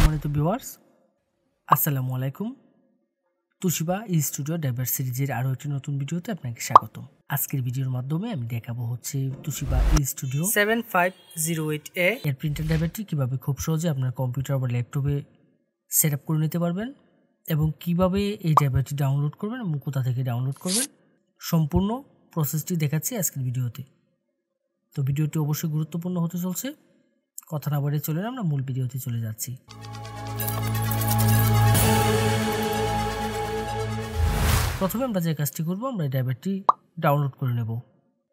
সম্মানিত ভিউয়ার্স, আসসালামু আলাইকুম। তুশিবা স্টুডিও ড্রাইভার সিরিজের আরও একটি নতুন ভিডিওতে আপনাকে স্বাগত। আজকের ভিডিওর মাধ্যমে আমি দেখাবো হচ্ছে তুশিবা স্টুডিও 7508A এর প্রিন্টার ড্রাইভারটি কীভাবে খুব সহজে আপনার কম্পিউটার বা ল্যাপটপে সেট আপ করে নিতে পারবেন এবং কিভাবে এই ড্রাইভারটি ডাউনলোড করবেন এবং কোথা থেকে ডাউনলোড করবেন, সম্পূর্ণ প্রসেসটি দেখাচ্ছি আজকের ভিডিওতে। তো ভিডিওটি অবশ্যই গুরুত্বপূর্ণ হতে চলছে। কথা না বাড়িয়ে চলে আমরা মূল ভিডিওতে চলে যাচ্ছি। প্রথমে আমরা যে কাজটি করব, আমরা এই ড্রাইভারটি ডাউনলোড করে নেব।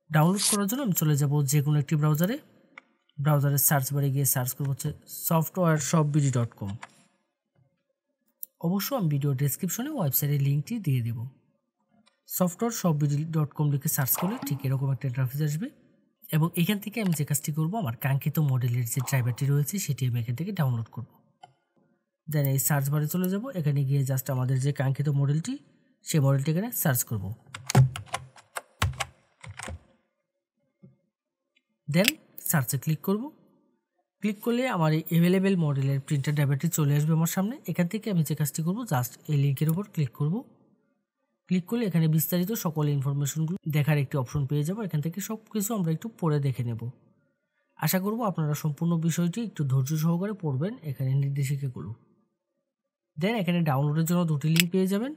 ডাউনলোড করার জন্য আমি চলে যাব যে কোনো একটি ব্রাউজারের সার্চ বারে গিয়ে সার্চ করব হচ্ছে softwareshopbd.com। অবশ্য আমি ভিডিও ডেসক্রিপশনে ওয়েবসাইটের লিঙ্কটি দিয়ে দেব। softwareshopbd.com লিখে সার্চ করলে ঠিক এরকম একটা ইন্টারফেস আসবে এবং এখান থেকে আমি যে কাজটি করব, আমার কাঙ্ক্ষিত মডেলের যে ড্রাইভারটি রয়েছে সেটি আমি এখান থেকে ডাউনলোড করব। দেন এই সার্চ বারে চলে যাব, এখানে গিয়ে জাস্ট আমাদের যে কাঙ্ক্ষিত মডেলটি সেই মডেলটি এখানে সার্চ করব। দেন সার্চে ক্লিক করব। ক্লিক করলে আমার এই অ্যাভেলেবেল মডেলের প্রিন্টার ড্রাইভারটি চলে আসবে আমার সামনে। এখান থেকে আমি যে কাজটি করব, জাস্ট এই লিঙ্কের উপর ক্লিক করব। ক্লিক করলে এখানে বিস্তারিত সকল ইনফরমেশনগুলো দেখার একটি অপশন পেয়ে যাব। এখান থেকে সব কিছু আমরা একটু পড়ে দেখে নেব। আশা করব আপনারা সম্পূর্ণ বিষয়টি একটু ধৈর্য সহকারে পড়বেন এখানে নির্দেশিকাগুলো। দেন এখানে ডাউনলোডের জন্য দুটি লিঙ্ক পেয়ে যাবেন,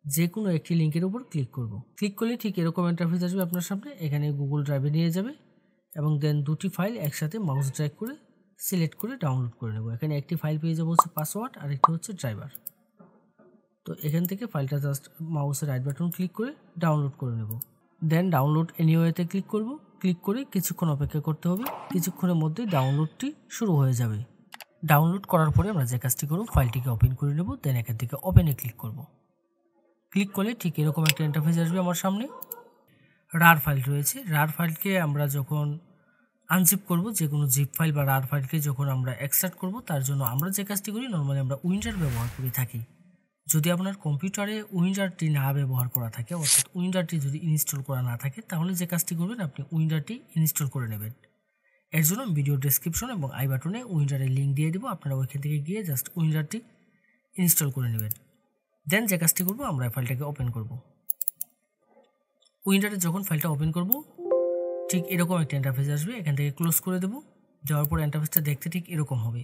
যে কোনো একটি লিঙ্কের উপর ক্লিক করব। ক্লিক করলে ঠিক এরকম ইন্টারফেস আসবে আপনার সামনে। এখানে গুগল ড্রাইভে নিয়ে যাবে এবং দেন দুটি ফাইল একসাথে মাউস ড্র্যাগ করে সিলেক্ট করে ডাউনলোড করে নেব। এখানে একটি ফাইল পেয়ে যাবো হচ্ছে পাসওয়ার্ড আর একটি হচ্ছে ড্রাইভার। তো এখান থেকে ফাইলটা জাস্ট মাউসের রাইট বাটন ক্লিক করে ডাউনলোড করে নেব। দেন ডাউনলোড এনিওয়েতে ক্লিক করব। ক্লিক করে কিছুক্ষণ অপেক্ষা করতে হবে। কিছুক্ষণের মধ্যে ডাউনলোডটি শুরু হয়ে যাবে। ডাউনলোড করার পরে আমরা যে কাজটি করব, ফাইলটিকে ওপেন করে নেব। দেন এখান থেকে ওপেনে ক্লিক করব। ক্লিক করলে ঠিক এরকম একটা ইন্টারফেস আসবে আমার সামনে। রার ফাইল রয়েছে। রার ফাইলকে আমরা যখন আনজিপ করব, যে কোনো জিপ ফাইল বা রার ফাইলকে যখন আমরা এক্সট্রাক্ট করব, তার জন্য আমরা যে কাজটি করি, নর্মালি আমরা উইন্ডার ব্যবহার করে থাকি। যদি আপনার কম্পিউটারে উইন্ডারটি না ব্যবহার করা থাকে, অর্থাৎ উইন্ডারটি যদি ইনস্টল করা না থাকে, তাহলে যে কাজটি করবেন, আপনি উইন্ডারটি ইনস্টল করে নেবেন। এর জন্য ভিডিও ডেসক্রিপশন এবং আই বাটনে উইন্ডারের লিঙ্ক দিয়ে দেবো। আপনারা ওইখান থেকে গিয়ে জাস্ট উইন্ডারটি ইনস্টল করে নেবেন। দেন যে কাজটি করব, আমরা ফাইলটাকে ওপেন করব। উইন্ডারে যখন ফাইলটা ওপেন করব, ঠিক এরকম একটা ইন্টারফেস আসবে। এখান থেকে ক্লোজ করে দেব। যাওয়ার পর ইন্টারফেসটা দেখতে ঠিক এরকম হবে।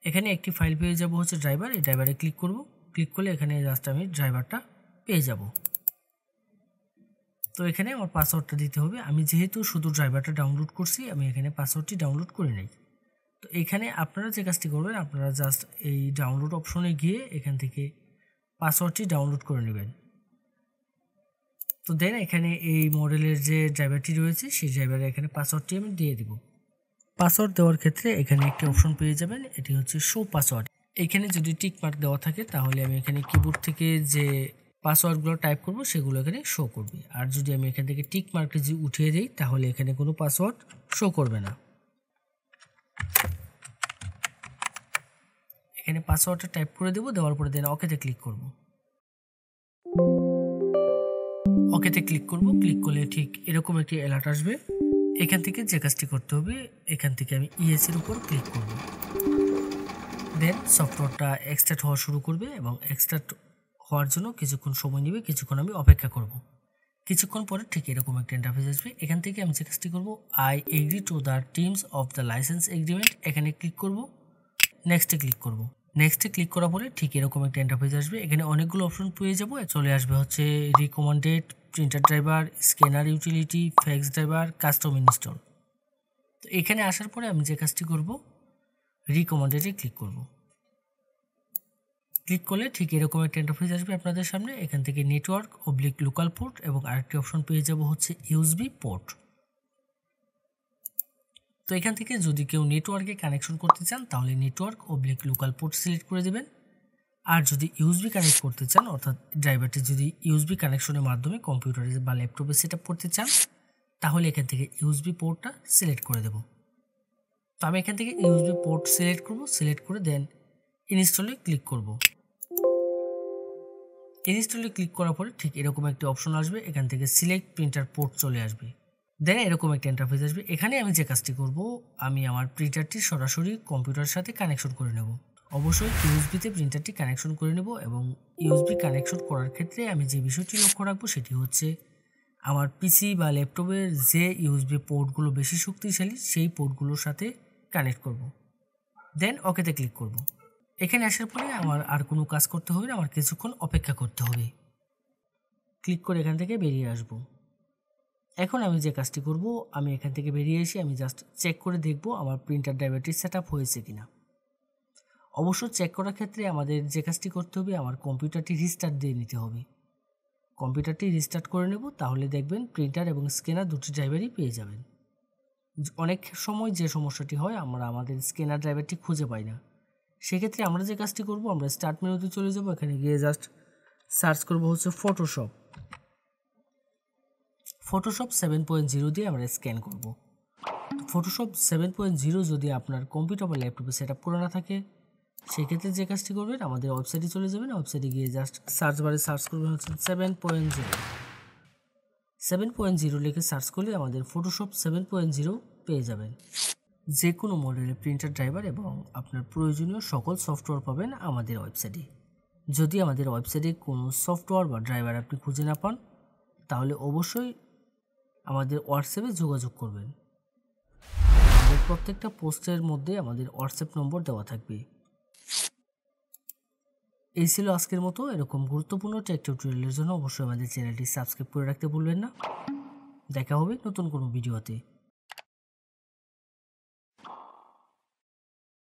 এখানে একটি ফাইল পেয়ে যাব হচ্ছে ড্রাইভার। এই ড্রাইভারে ক্লিক করব। ক্লিক করলে এখানে জাস্ট আমি ড্রাইভারটা পেয়ে যাব। তো এখানে আমার পাসওয়ার্ডটা দিতে হবে। আমি যেহেতু শুধু ড্রাইভারটা ডাউনলোড করছি, আমি এখানে পাসওয়ার্ডটি ডাউনলোড করে নেই। তো এখানে আপনারা যে কাজটি করবেন, আপনারা জাস্ট এই ডাউনলোড অপশনে গিয়ে এখান থেকে পাসওয়ার্ডটি ডাউনলোড করে নেবেন। তো দেন এখানে এই মডেলের যে ড্রাইভারটি রয়েছে, সেই ড্রাইভারে এখানে পাসওয়ার্ডটি আমি দিয়ে দিব। পাসওয়ার্ড দেওয়ার ক্ষেত্রে এখানে একটি অপশন পেয়ে যাবেন, এটি হচ্ছে শো পাসওয়ার্ড। এখানে যদি টিক মার্ক দেওয়া থাকে, তাহলে আমি এখানে কিবোর্ড থেকে যে পাসওয়ার্ডগুলো টাইপ করব সেগুলো এখানে শো করবে। আর যদি আমি এখান থেকে টিক মার্কটি যদি উঠিয়ে দিই, তাহলে এখানে কোনো পাসওয়ার্ড শো করবে না। এখানে পাসওয়ার্ডটা টাইপ করে দেবো। দেওয়ার পরে দেন ওকেতে ক্লিক করব। ওকেতে ক্লিক করব। ক্লিক করলে ঠিক এরকম একটি অ্যালার্ট আসবে। এখান থেকে যে কাজটি করতে হবে, এখান থেকে আমি ইএস এর উপর ক্লিক করব। দেন সফটওয়্যারটা এক্সট্রাক্ট হওয়া শুরু করবে এবং এক্সট্রাক্ট হওয়ার জন্য কিছুক্ষণ সময় নেবে। কিছুক্ষণ আমি অপেক্ষা করব। কিছুক্ষণ পরে ঠিক এরকম একটা ইন্টারফেস আসবে। এখান থেকে আমি যে কাজটি করব, I agree to the terms of the licence agreement, এখানে ক্লিক করব। নেক্সটে ক্লিক করব। নেক্সটে ক্লিক করার পরে ঠিক এরকম একটা ইন্টারফেস আসবে। এখানে অনেকগুলো অপশন পেয়ে যাব। চলে আসবে হচ্ছে recommended, printer driver, scanner utility, fax driver, custom install. তো এখানে আসার পরে আমি যে কাজটি করব, রিকমেন্ডেডে ক্লিক করব। ক্লিক করলে ঠিক এরকম একটা ইন্টারফেস আসবে আপনাদের সামনে। এখান থেকে নেটওয়ার্ক লোকাল পোর্ট এবং আরেকটি অপশন পেয়ে যাব হচ্ছে ইউএসবি পোর্ট। তো এখান থেকে যদি কেউ নেটওয়ার্কে কানেকশন করতে চান, তাহলে নেটওয়ার্ক লোকাল পোর্ট সিলেক্ট করে দেবেন। আর যদি ইউএসবি কানেক্ট করতে চান, অর্থাৎ ড্রাইভারটি যদি ইউএসবি কানেকশনের মাধ্যমে কম্পিউটারে বা ল্যাপটপে সেট আপ করতে চান, তাহলে এখান থেকে ইউএসবি পোর্টটা সিলেক্ট করে দেব। তো আমি এখান থেকে ইউএসবি পোর্ট সিলেক্ট করব। সিলেক্ট করে দেন ইনস্টলে ক্লিক করব। ইনস্টলে ক্লিক করার পরে ঠিক এরকম একটি অপশন আসবে। এখান থেকে সিলেক্ট প্রিন্টার পোর্ট চলে আসবে। দেন এরকম একটা ইন্টারফেস আসবে। এখানে আমি যে কাজটি করব, আমি আমার প্রিন্টারটি সরাসরি কম্পিউটারের সাথে কানেকশন করে নেব। অবশ্যই ইউএসবিতে প্রিন্টারটি কানেকশন করে নেব এবং ইউএসবি কানেকশন করার ক্ষেত্রে আমি যে বিষয়টি লক্ষ্য রাখবো সেটি হচ্ছে আমার পিসি বা ল্যাপটপের যে ইউএসবি পোর্টগুলো বেশি শক্তিশালী সেই পোর্টগুলোর সাথে কানেক্ট করব। দেন ওকেতে ক্লিক করব। এখানে আসার পরে আমার আর কোনো কাজ করতে হবে না, আমার কিছুক্ষণ অপেক্ষা করতে হবে। ক্লিক করে এখান থেকে বেরিয়ে আসব। এখন আমি যে কাজটি করব, আমি এখান থেকে বেরিয়ে এসে আমি জাস্ট চেক করে দেখব আমার প্রিন্টার ড্রাইভারটি সেট আপ হয়েছে কিনা। অবশ্য চেক করার ক্ষেত্রে আমাদের যে কাজটি করতে হবে, আমার কম্পিউটারটি রিস্টার্ট দিয়ে নিতে হবে। কম্পিউটারটি রিস্টার্ট করে নেব, তাহলে দেখবেন প্রিন্টার এবং স্ক্যানার দুটি ড্রাইভারই পেয়ে যাবেন। অনেক সময় যে সমস্যাটি হয়, আমরা আমাদের স্ক্যানার ড্রাইভারটি খুঁজে পাই না। সেক্ষেত্রে আমরা যে কাজটি করব, আমরা স্টার্ট মেনুতে চলে যাব, এখানে গিয়ে জাস্ট সার্চ করব হচ্ছে ফটোশপ 7.0 দিয়ে আমরা স্ক্যান করব। ফটোশপ 7.0 যদি আপনার কম্পিউটার বা ল্যাপটপে সেট আপ করা না থাকে, সেক্ষেত্রে যে কাজটি করবেন, আমাদের ওয়েবসাইটে চলে যাবেন। ওয়েবসাইটে গিয়ে জাস্ট সার্চ বারে সার্চ করবেন হচ্ছে 7.0 লিখে সার্চ করলে আমাদের ফটোশপ 7.0 পেয়ে যাবেন। যে কোনো মডেলের প্রিন্টার ড্রাইভার এবং আপনার প্রয়োজনীয় সকল সফটওয়্যার পাবেন আমাদের ওয়েবসাইটে। যদি আমাদের ওয়েবসাইটে কোনো সফটওয়্যার বা ড্রাইভার আপনি খুঁজে না পান, তাহলে অবশ্যই আমাদের হোয়াটসঅ্যাপে যোগাযোগ করবেন। আমাদের প্রত্যেকটা পোস্টের মধ্যে আমাদের হোয়াটসঅ্যাপ নম্বর দেওয়া থাকবে। এই ছিল আজকের মতো। এরকম গুরুত্বপূর্ণ টেক টিউটোরিয়ালের জন্য অবশ্যই আমাদের চ্যানেলটি সাবস্ক্রাইব করে রাখতে ভুলবেন না। দেখা হবে নতুন কোনো ভিডিওতে।